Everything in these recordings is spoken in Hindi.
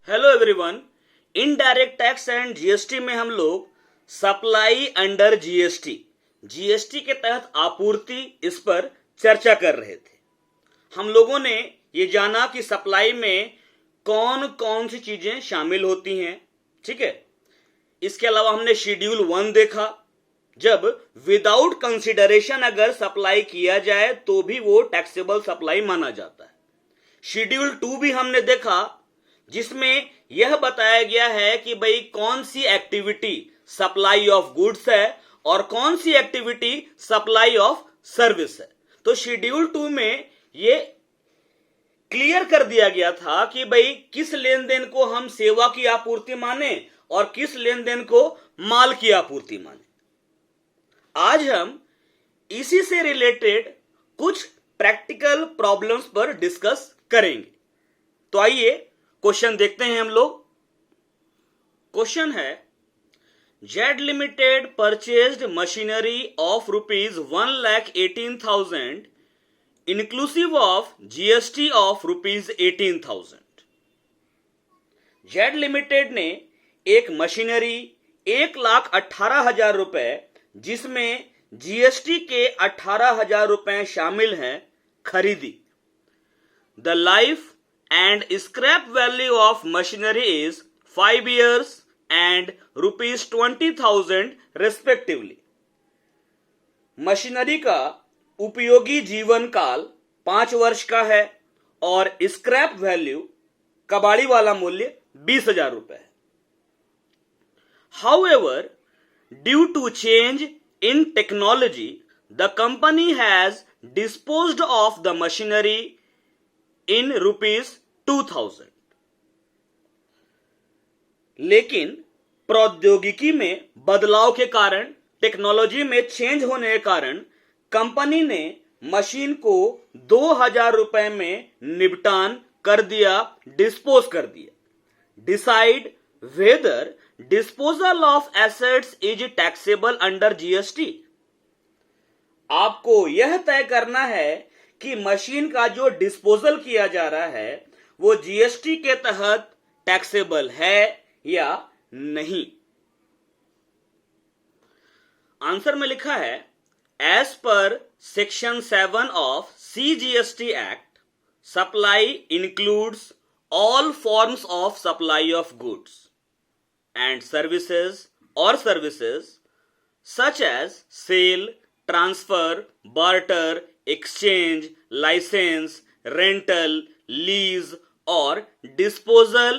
Hello everyone. Indirect tax and GST में हम लोग सप्लाई अंडर जीएसटी के तहत आपूर्ति इस पर चर्चा कर रहे थे। हम लोगों ने ये जाना कि सप्लाई में कौन कौन सी चीजें शामिल होती हैं, ठीक है। इसके अलावा हमने शेड्यूल 1 देखा, जब विदाउट कंसिडरेशन अगर सप्लाई किया जाए तो भी वो टैक्सेबल सप्लाई माना जाता है। शेड्यूल 2 भी हमने देखा, जिसमें यह बताया गया है कि भाई कौन सी एक्टिविटी सप्लाई ऑफ गुड्स है और कौन सी एक्टिविटी सप्लाई ऑफ सर्विस है। तो शेड्यूल 2 में ये क्लियर कर दिया गया था कि भाई किस लेन देन को हम सेवा की आपूर्ति माने और किस लेन देन को माल की आपूर्ति माने। आज हम इसी से रिलेटेड कुछ प्रैक्टिकल प्रॉब्लम्स पर डिस्कस करेंगे। तो आइए क्वेश्चन देखते हैं हम लोग। क्वेश्चन है, Z limited purchased machinery of ₹1,18,000 inclusive of GST of ₹18,000। Z limited ने एक मशीनरी 1,18,000 रुपए, जिसमें जीएसटी के 18,000 रुपए शामिल हैं, खरीदी। The life and scrap value of machinery is 5 years and ₹20,000 respectively. Machinery का उपयोगी जीवन काल 5 वर्ष का है और स्क्रैप वैल्यू, कबाड़ी वाला मूल्य 20,000 रुपए है। However, due to change in technology, the company has disposed of the machinery in ₹2,000। लेकिन प्रौद्योगिकी में बदलाव के कारण, टेक्नोलॉजी में चेंज होने के कारण कंपनी ने मशीन को 2,000 रुपए में निपटान कर दिया, डिस्पोज कर दिया। Decide whether disposal of assets is taxable under GST. आपको यह तय करना है कि मशीन का जो डिस्पोजल किया जा रहा है वो जीएसटी के तहत टैक्सेबल है या नहीं। आंसर में लिखा है, as per section 7 of CGST act, supply includes all forms of supply of goods and services or services such as sale, transfer, barter, exchange, license, rental, lease और disposal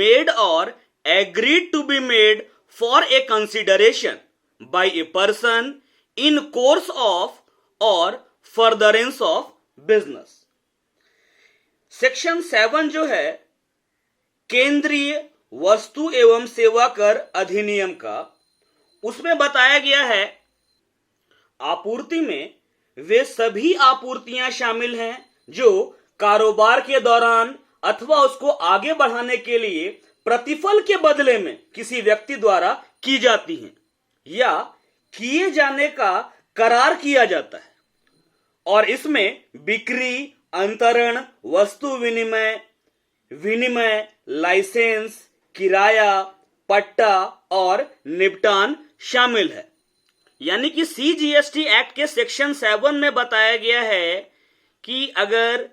made or agreed to be made for a consideration by a person in course of or furtherance of business। Section 7 जो है केंद्रीय वस्तु एवं सेवा कर अधिनियम का, उसमें बताया गया है आपूर्ति में वे सभी आपूर्तियां शामिल हैं जो कारोबार के दौरान अथवा उसको आगे बढ़ाने के लिए प्रतिफल के बदले में किसी व्यक्ति द्वारा की जाती हैं या किए जाने का करार किया जाता है। और इसमें बिक्री, अंतरण, वस्तु विनिमय, लाइसेंस, किराया, पट्टा और निपटान शामिल है। यानी कि CGST एक्ट के सेक्शन 7 में बताया गया है कि अगर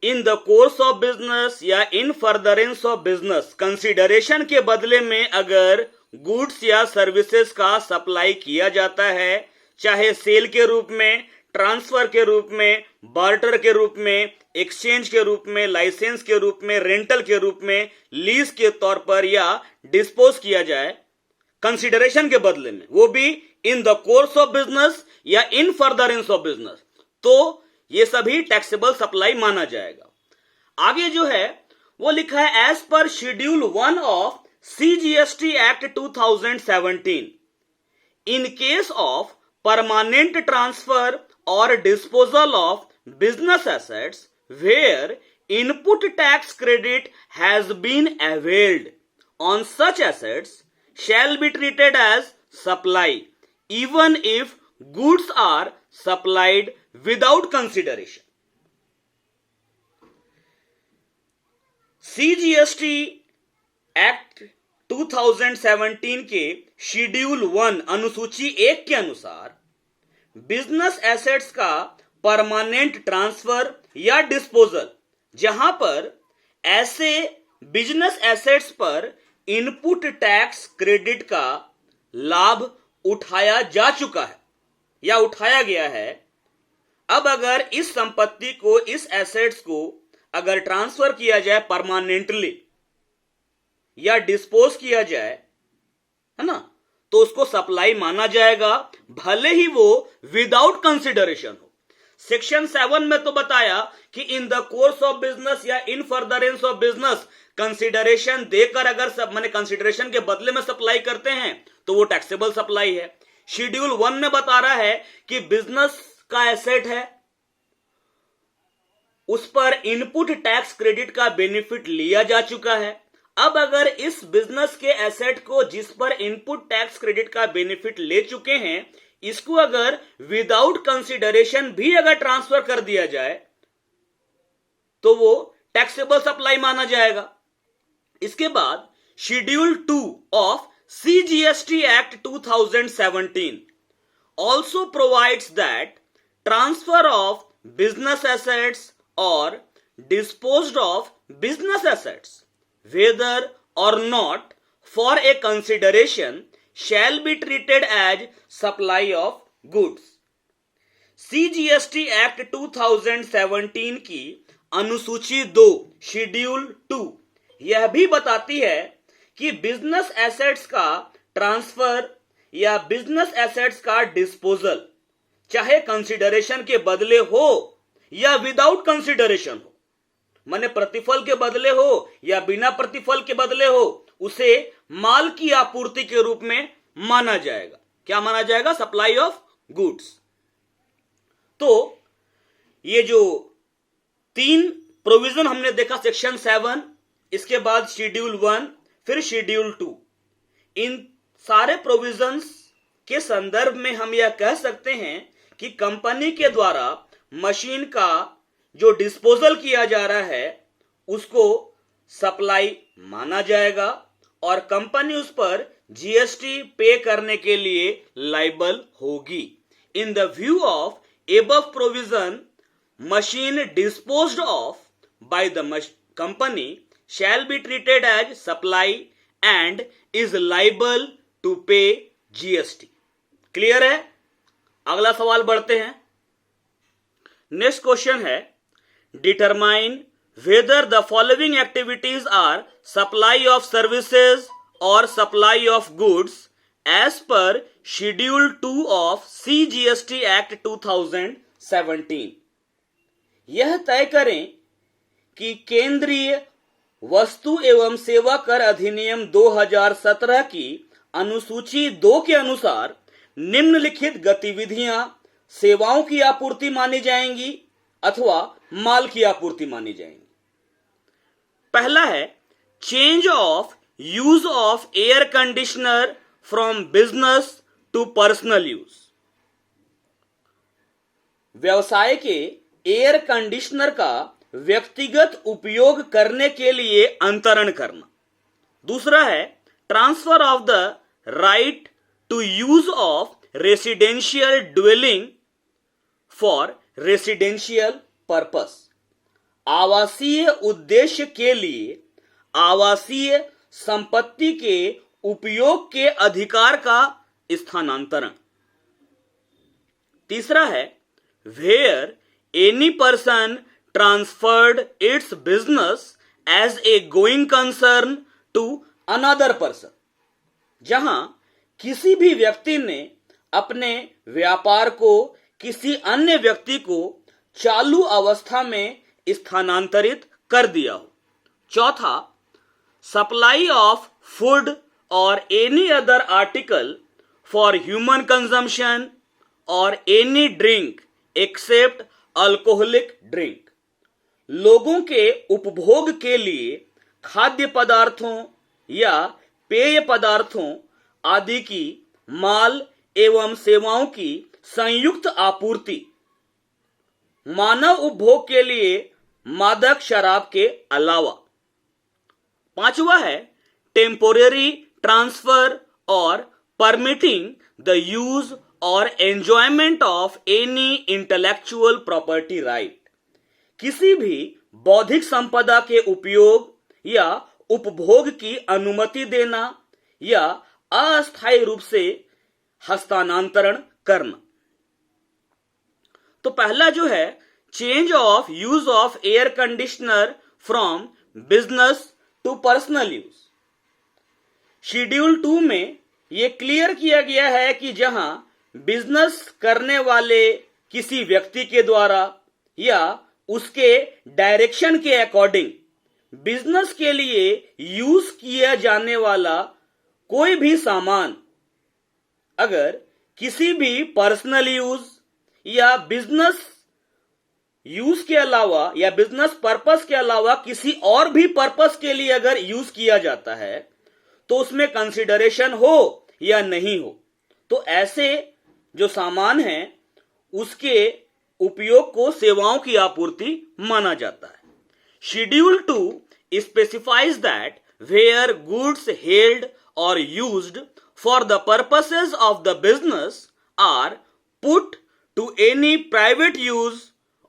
in the course of business या in furtherance of business consideration के बदले में अगर गुड्स या सर्विसेज का सप्लाई किया जाता है, चाहे सेल के रूप में, ट्रांसफर के रूप में, बार्टर के रूप में, एक्सचेंज के रूप में, लाइसेंस के रूप में, रेंटल के रूप में, लीज के तौर पर या डिस्पोज किया जाए कंसिडरेशन के बदले में, वो भी इन द कोर्स ऑफ बिजनेस या इन फर्दरेंस ऑफ बिजनेस, तो ये सभी टैक्सेबल सप्लाई माना जाएगा। आगे जो है वो लिखा है, as per schedule 1 of CGST act 2017, in case of permanent transfer or disposal of business assets where input tax credit has been availed on such assets shall be treated as supply even if goods are supplied without consideration। CGST act 2017 के शेड्यूल 1 अनुसूची 1 के अनुसार बिजनेस एसेट्स का परमानेंट ट्रांसफर या डिस्पोजल, जहां पर ऐसे बिजनेस एसेट्स पर इनपुट टैक्स क्रेडिट का लाभ उठाया जा चुका है या उठाया गया है, अब अगर इस संपत्ति को, इस एसेट्स को अगर ट्रांसफर किया जाए परमानेंटली या डिस्पोज किया जाए, है ना, तो उसको सप्लाई माना जाएगा, भले ही वो विदाउट कंसिडरेशन हो। सेक्शन 7 में तो बताया कि in the course of business या in furtherance of business consideration देकर अगर सब माने कंसिडरेशन के बदले में सप्लाई करते हैं तो वो टैक्सेबल सप्लाई है। शेड्यूल 1 में बता रहा है कि बिजनेस का एसेट है, उस पर इनपुट टैक्स क्रेडिट का बेनिफिट लिया जा चुका है। अब अगर इस बिजनेस के एसेट को, जिस पर इनपुट टैक्स क्रेडिट का बेनिफिट ले चुके हैं, इसको अगर विदाउट कंसिडरेशन भी अगर ट्रांसफर कर दिया जाए तो वो टैक्सेबल सप्लाई माना जाएगा। इसके बाद schedule 2 of CGST act 2017 also provides that transfer of business assets or disposed of business assets, whether or not for a consideration, shall be treated as supply of goods. CGST act 2017 की अनुसूची 2 शेड्यूल 2 यह भी बताती है कि बिजनेस एसेट्स का ट्रांसफर या बिजनेस एसेट्स का डिस्पोजल, चाहे कंसिडरेशन के बदले हो या विदाउट कंसिडरेशन हो, माने प्रतिफल के बदले हो या बिना प्रतिफल के बदले हो, उसे माल की आपूर्ति के रूप में माना जाएगा। क्या माना जाएगा? Supply of goods. तो ये जो 3 प्रोविजन हमने देखा, सेक्शन 7, इसके बाद शेड्यूल 1, फिर शेड्यूल 2, इन सारे प्रोविजंस के संदर्भ में हम यह कह सकते हैं कि कंपनी के द्वारा मशीन का जो डिस्पोजल किया जा रहा है उसको सप्लाई माना जाएगा और कंपनी उस पर जीएसटी पे करने के लिए लायबल होगी। In the view of above provision, machine disposed of by the company shall be treated as supply and is liable to pay GST. Clear है? अगला सवाल बढ़ते हैं। नेक्स्ट क्वेश्चन है, determine whether the following activities are supply of services or supply of goods as per schedule 2 of CGST act 2017। यह तय करें कि केंद्रीय वस्तु एवं सेवा कर अधिनियम 2017 की अनुसूची 2 के अनुसार निम्नलिखित गतिविधियां सेवाओं की आपूर्ति मानी जाएंगी अथवा माल की आपूर्ति मानी जाएंगी। पहला है, change of use of air conditioner from business to personal use. व्यवसाय के एयर कंडीशनर का व्यक्तिगत उपयोग करने के लिए अंतरण करना। दूसरा है, transfer of the right to use of residential dwelling for residential purpose. आवासीय उद्देश्य के लिए आवासीय संपत्ति के उपयोग के अधिकार का स्थानांतरण। तीसरा है, where any person transferred its business as a going concern to another person। जहां किसी भी व्यक्ति ने अपने व्यापार को किसी अन्य व्यक्ति को चालू अवस्था में स्थानांतरित कर दिया हो। चौथा, supply of food or any other article for human consumption or any drink except alcoholic drink. लोगों के उपभोग के लिए खाद्य पदार्थों या पेय पदार्थों आदि की माल एवं सेवाओं की संयुक्त आपूर्ति। मानव उपभोग के लिए मादक शराब के अलावा। पांचवा है, टेम्पोररी ट्रांसफर और परमिटिंग द यूज और enjoyment of any intellectual property right. किसी भी बौद्धिक संपदा के उपयोग या उपभोग की अनुमति देना या अस्थायी रूप से हस्तांतरण करना। तो पहला जो है, change of use of air conditioner from business to personal use. Schedule 2 में यह क्लियर किया गया है कि जहां बिजनेस करने वाले किसी व्यक्ति के द्वारा या उसके डायरेक्शन के अकॉर्डिंग बिजनेस के लिए यूज किया जाने वाला कोई भी सामान अगर किसी भी पर्सनल यूज या बिजनेस यूज के अलावा या बिजनेस पर्पस के अलावा किसी और भी पर्पस के लिए अगर यूज किया जाता है तो उसमें कंसिडरेशन हो या नहीं हो, तो ऐसे जो सामान है उसके उपयोग को सेवाओं की आपूर्ति माना जाता है। Schedule 2 specifies that where goods held or used for the purposes of the business are put to any private use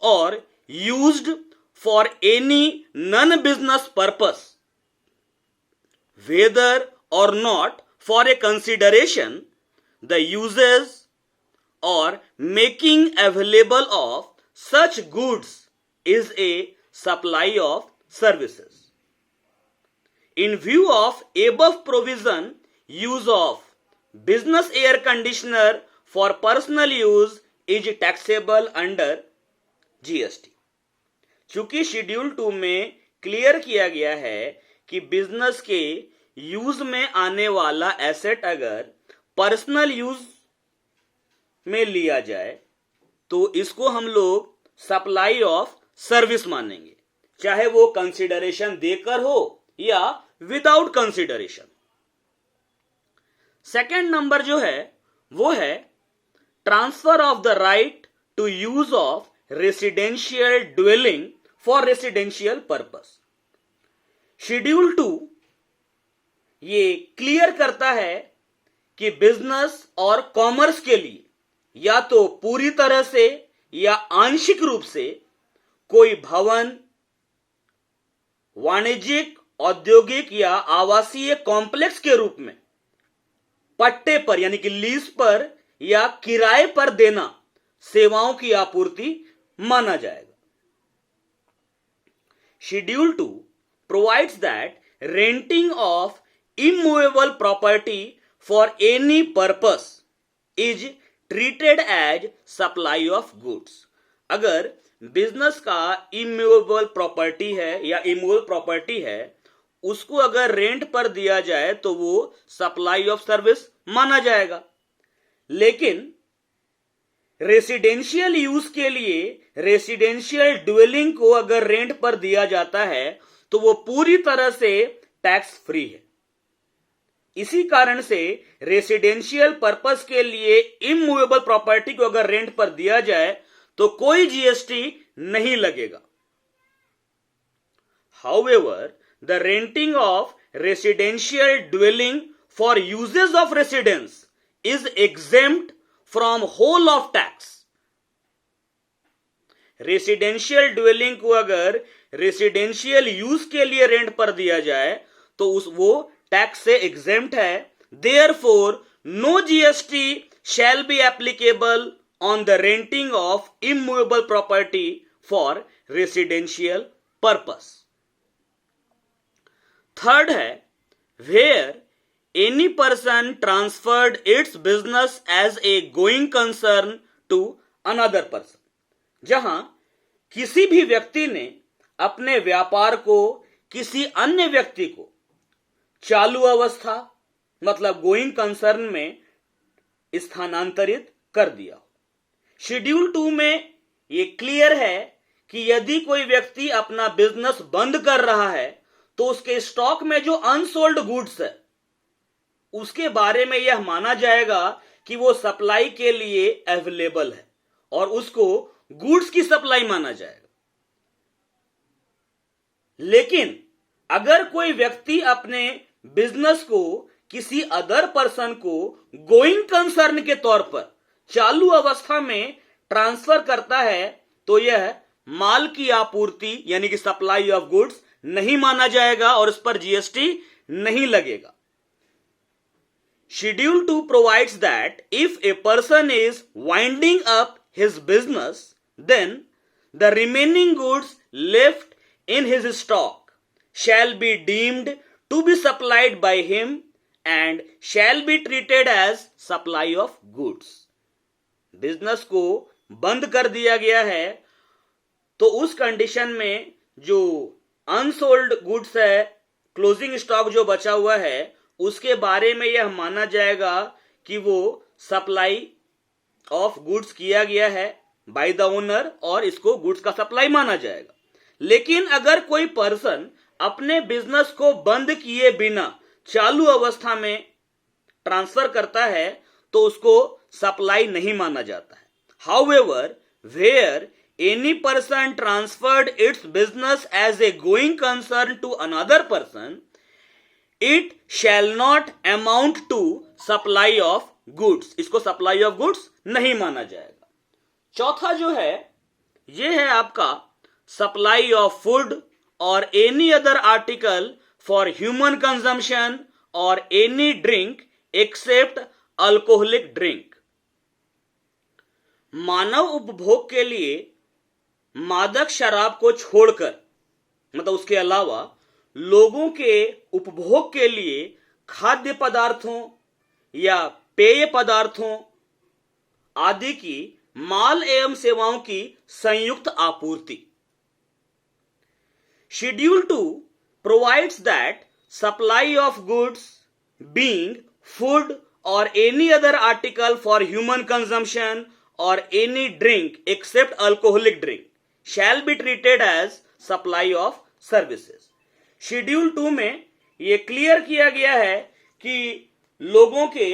or used for any non-business purpose, whether or not for a consideration, the uses or making available of such goods is a supply of services. In view of above provision, use of business air conditioner for personal use is taxable under GST. चूंकि शेड्यूल 2 में क्लियर किया गया है कि बिजनेस के यूज में आने वाला एसेट अगर पर्सनल यूज में लिया जाए तो इसको हम लोग सप्लाई ऑफ सर्विस मानेंगे, चाहे वो कंसिडरेशन देकर हो या विदाउट कंसिडरेशन। सेकेंड नंबर जो है वो है transfer of the right to use of residential dwelling for residential purpose. Schedule 2 ये क्लियर करता है कि बिजनेस और कॉमर्स के लिए या तो पूरी तरह से या आंशिक रूप से कोई भवन, वाणिज्यिक, औद्योगिक या आवासीय कॉम्प्लेक्स के रूप में पट्टे पर यानी कि लीज पर या किराए पर देना सेवाओं की आपूर्ति माना जाएगा। Schedule 2 provides that renting of immovable property for any purpose is treated as supply of goods. अगर बिजनेस का इमूवेबल प्रॉपर्टी है या इमूवेबल प्रॉपर्टी है, उसको अगर रेंट पर दिया जाए तो वो सप्लाई ऑफ सर्विस माना जाएगा। लेकिन रेसिडेंशियल यूज के लिए रेसिडेंशियल ड्वेलिंग को अगर रेंट पर दिया जाता है तो वो पूरी तरह से टैक्स फ्री है। इसी कारण से रेसिडेंशियल पर्पस के लिए इमूवेबल प्रॉपर्टी को अगर रेंट पर दिया जाए तो कोई जीएसटी नहीं लगेगा। However, the renting of residential dwelling for uses of residence is exempt from whole of tax। Residential dwelling को अगर रेसिडेंशियल यूज के लिए रेंट पर दिया जाए तो वो टैक्स से एग्जेम्प्ट है। Therefore, no GST shall be applicable on the renting of immovable property for residential purpose। Third है, where any person transferred its business as a going concern to another person। जहां किसी भी व्यक्ति ने अपने व्यापार को किसी अन्य व्यक्ति को चालू अवस्था मतलब गोइंग कंसर्न में स्थानांतरित कर दिया। शेड्यूल 2 में यह क्लियर है कि यदि कोई व्यक्ति अपना बिजनेस बंद कर रहा है तो उसके स्टॉक में जो अनसोल्ड गुड्स है उसके बारे में यह माना जाएगा कि वो सप्लाई के लिए अवेलेबल है और उसको गुड्स की सप्लाई माना जाएगा। लेकिन अगर कोई व्यक्ति अपने बिजनेस को किसी अदर पर्सन को गोइंग कंसर्न के तौर पर चालू अवस्था में ट्रांसफर करता है तो यह माल की आपूर्ति यानी कि सप्लाई ऑफ गुड्स नहीं माना जाएगा और इस पर जीएसटी नहीं लगेगा। Schedule 2 provides that if a person is winding up his business, then the remaining goods left in his stock shall be deemed to be supplied by him and shall be treated as supply of goods. Business को बंद कर दिया गया है तो उस कंडीशन में जो अनसोल्ड गुड्स है, क्लोजिंग स्टॉक जो बचा हुआ है, उसके बारे में यह माना जाएगा कि वो सप्लाई ऑफ गुड्स किया गया है बाय द ओनर और इसको गुड्स का सप्लाई माना जाएगा। लेकिन अगर कोई पर्सन अपने बिजनेस को बंद किए बिना चालू अवस्था में ट्रांसफर करता है तो उसको सप्लाई नहीं माना जाता है। However, where any person transferred its business as a going concern to another person, it shall not amount to supply of goods. इसको supply of goods नहीं माना जाएगा। चौथा जो है ये है आपका supply of food or any other article for human consumption or any drink except alcoholic drink. मानव उपभोग के लिए मादक शराब को छोड़कर मतलब उसके अलावा लोगों के उपभोग के लिए खाद्य पदार्थों या पेय पदार्थों आदि की माल एवं सेवाओं की संयुक्त आपूर्ति। Schedule 2 provides that supply of goods being food or any other article for human consumption or any drink except alcoholic drink shall be treated as supply of services. Schedule 2 में यह क्लियर किया गया है कि लोगों के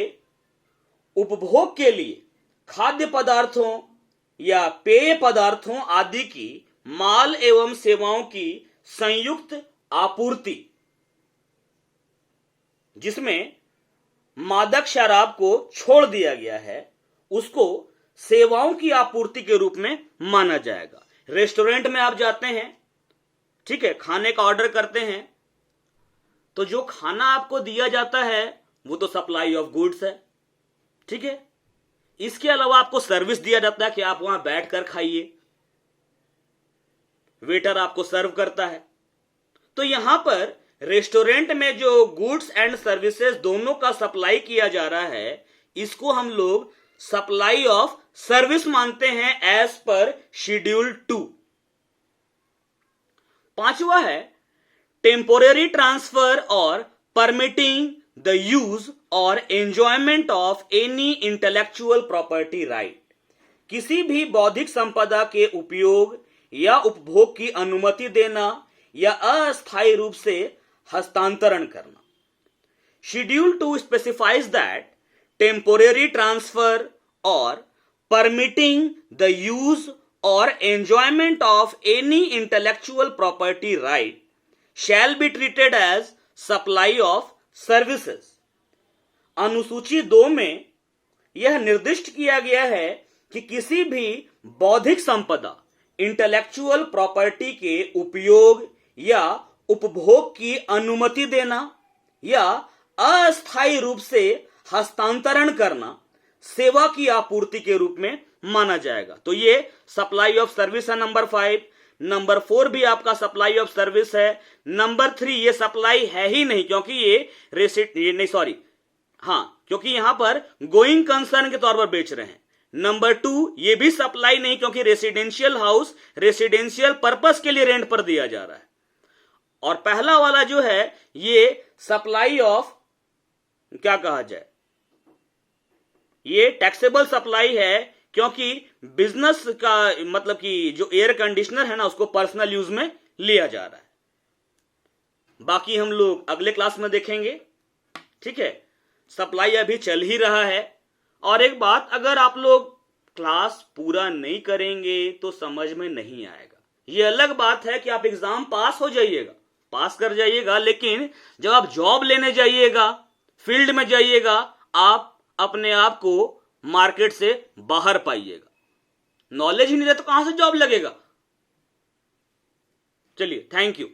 उपभोग के लिए खाद्य पदार्थों या पेय पदार्थों आदि की माल एवं सेवाओं की संयुक्त आपूर्ति, जिसमें मादक शराब को छोड़ दिया गया है, उसको सेवाओं की आपूर्ति के रूप में माना जाएगा। रेस्टोरेंट में आप जाते हैं, ठीक है, खाने का ऑर्डर करते हैं तो जो खाना आपको दिया जाता है वो तो सप्लाई ऑफ गुड्स है, ठीक है। इसके अलावा आपको सर्विस दिया जाता है कि आप वहां बैठकर खाइए, वेटर आपको सर्व करता है। तो यहां पर रेस्टोरेंट में जो गुड्स एंड सर्विसेज दोनों का सप्लाई किया जा रहा है, इसको हम लोग सप्लाई ऑफ सर्विस मानते हैं एज पर शेड्यूल 2। पांचवा है टेम्पोरेरी ट्रांसफर और परमिटिंग द यूज और enjoyment of any intellectual property right. किसी भी बौद्धिक संपदा के उपयोग या उपभोग की अनुमति देना या अस्थायी रूप से हस्तांतरण करना। Schedule 2 specifies that temporary transfer और permitting the use or enjoyment of any intellectual property right shall be treated as supply of services. अनुसूची 2 में यह निर्दिष्ट किया गया है कि किसी भी बौद्धिक संपदा इंटेलेक्चुअल प्रॉपर्टी के उपयोग या उपभोग की अनुमति देना या अस्थायी रूप से हस्तांतरण करना सेवा की आपूर्ति के रूप में माना जाएगा। तो ये सप्लाई ऑफ सर्विस है नंबर 5। नंबर 4 भी आपका सप्लाई ऑफ सर्विस है। नंबर 3 ये सप्लाई है ही नहीं क्योंकि क्योंकि यहां पर गोइंग कंसर्न के तौर पर बेच रहे हैं। नंबर 2 ये भी सप्लाई नहीं क्योंकि रेसिडेंशियल हाउस रेसिडेंशियल पर्पस के लिए रेंट पर दिया जा रहा है। और पहला वाला जो है ये सप्लाई ऑफ क्या कहा जाए, ये टैक्सेबल सप्लाई है क्योंकि बिजनेस का मतलब कि जो एयर कंडीशनर है ना उसको पर्सनल यूज में लिया जा रहा है। बाकी हम लोग अगले क्लास में देखेंगे, ठीक है। सप्लाई अभी चल ही रहा है। और एक बात, अगर आप लोग क्लास पूरा नहीं करेंगे तो समझ में नहीं आएगा। ये अलग बात है कि आप एग्जाम पास हो जाइएगा, पास कर जाइएगा, लेकिन जब आप जॉब लेने जाइएगा, फील्ड में जाइएगा, आप अपने आप को मार्केट से बाहर पाइएगा। नॉलेज ही नहीं रहे तो कहां से जॉब लगेगा। चलिए, थैंक यू।